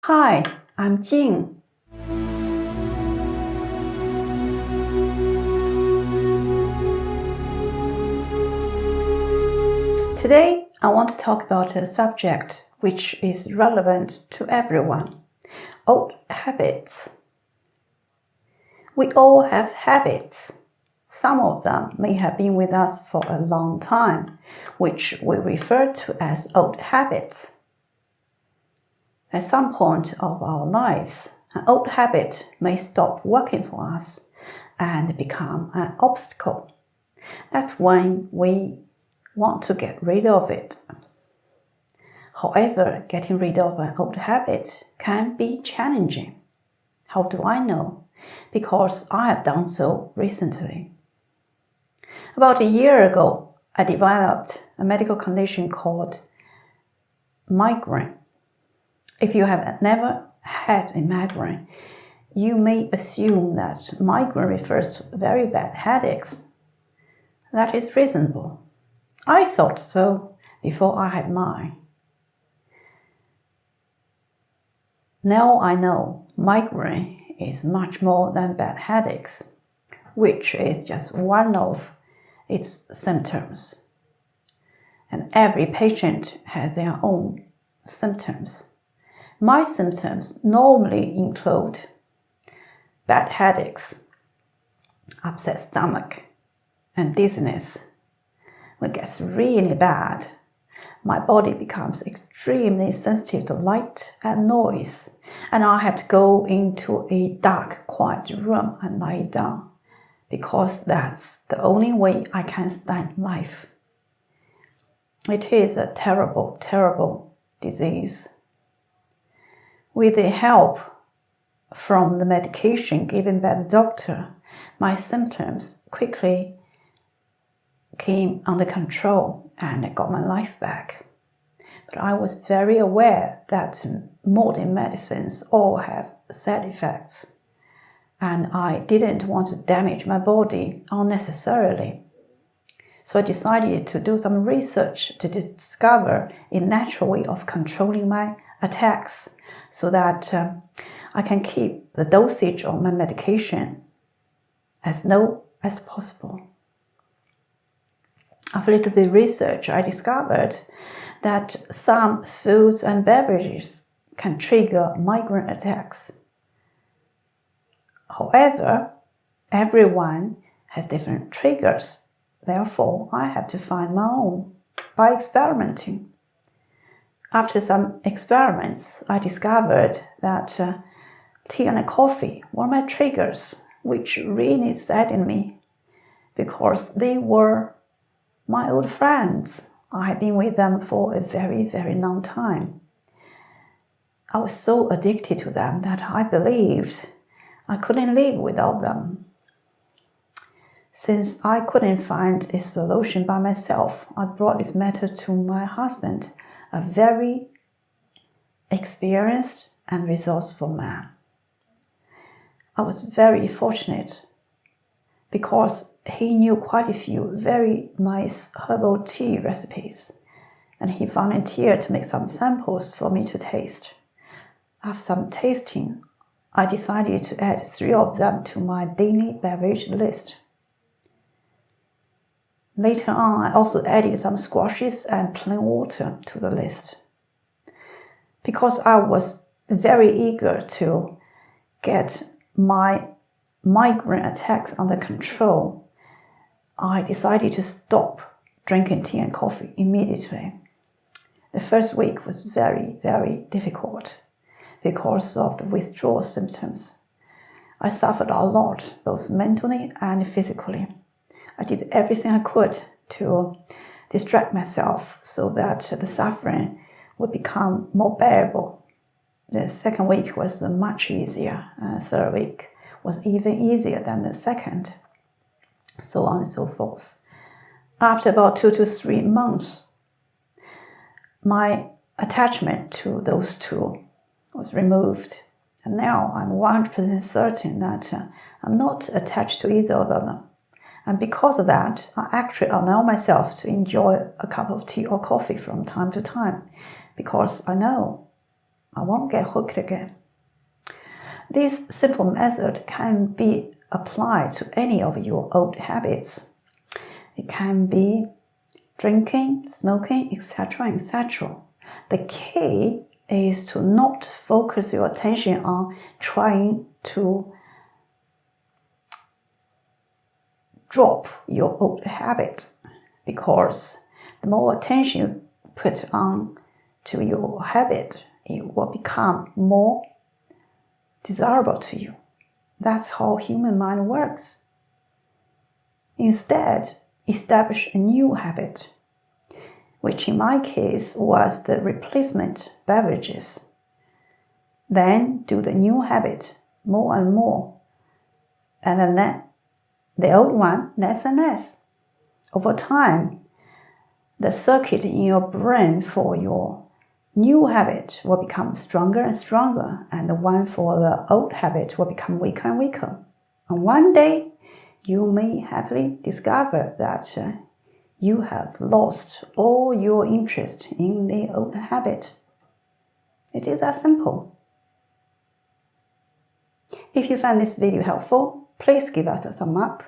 Hi, I'm Jing. Today, I want to talk about a subject which is relevant to everyone: old habits. We all have habits. Some of them may have been with us for a long time, which we refer to as old habits. At some point of our lives, an old habit may stop working for us and become an obstacle. That's when we want to get rid of it. However, getting rid of an old habit can be challenging. How do I know? Because I have done so recently. About a year ago, I developed a medical condition called migraine. If you have never had a migraine, you may assume that migraine refers to very bad headaches. That is reasonable. I thought so before I had mine. Now I know migraine is much more than bad headaches, which is just one of its symptoms. And every patient has their own symptoms. My symptoms normally include bad headaches, upset stomach, and dizziness. When it gets really bad, my body becomes extremely sensitive to light and noise, and I have to go into a dark, quiet room and lie down, because that's the only way I can stand life. It is a terrible, terrible disease. With the help from the medication given by the doctor, my symptoms quickly came under control and I got my life back. But I was very aware that modern medicines all have side effects, and I didn't want to damage my body unnecessarily. So I decided to do some research to discover a natural way of controlling my attacks so that I can keep the dosage of my medication as low as possible. After a little bit of research, I discovered that some foods and beverages can trigger migraine attacks. However, everyone has different triggers. Therefore, I have to find my own by experimenting. After some experiments, I discovered that tea and coffee were my triggers, which really saddened me because they were my old friends. I had been with them for a very, very long time. I was so addicted to them that I believed I couldn't live without them. Since I couldn't find a solution by myself, I brought this matter to my husband, a very experienced and resourceful man. I was very fortunate because he knew quite a few very nice herbal tea recipes, and he volunteered to make some samples for me to taste. After some tasting, I decided to add 3 of them to my daily beverage list. Later on, I also added some squashes and plain water to the list. Because I was very eager to get my migraine attacks under control, I decided to stop drinking tea and coffee immediately. The first week was very, very difficult because of the withdrawal symptoms. I suffered a lot, both mentally and physically. I did everything I could to distract myself so that the suffering would become more bearable. The second week was much easier, and the third week was even easier than the second, so on and so forth. After about 2 to 3 months, my attachment to those two was removed, and now I'm 100% certain that I'm not attached to either of them. And because of that, I actually allow myself to enjoy a cup of tea or coffee from time to time, because I know I won't get hooked again. This simple method can be applied to any of your old habits. It can be drinking, smoking, etc., etc. The key is to not focus your attention on trying to drop your old habit, because the more attention you put on to your habit, it will become more desirable to you. That's how human mind works. Instead, establish a new habit, which in my case was the replacement beverages. Then do the new habit more and more, and then the old one less and less. Over time, the circuit in your brain for your new habit will become stronger and stronger, and the one for the old habit will become weaker and weaker. And one day, you may happily discover that you have lost all your interest in the old habit. It is that simple. If you found this video helpful, please give us a thumb up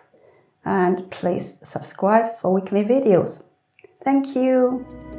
and please subscribe for weekly videos. Thank you.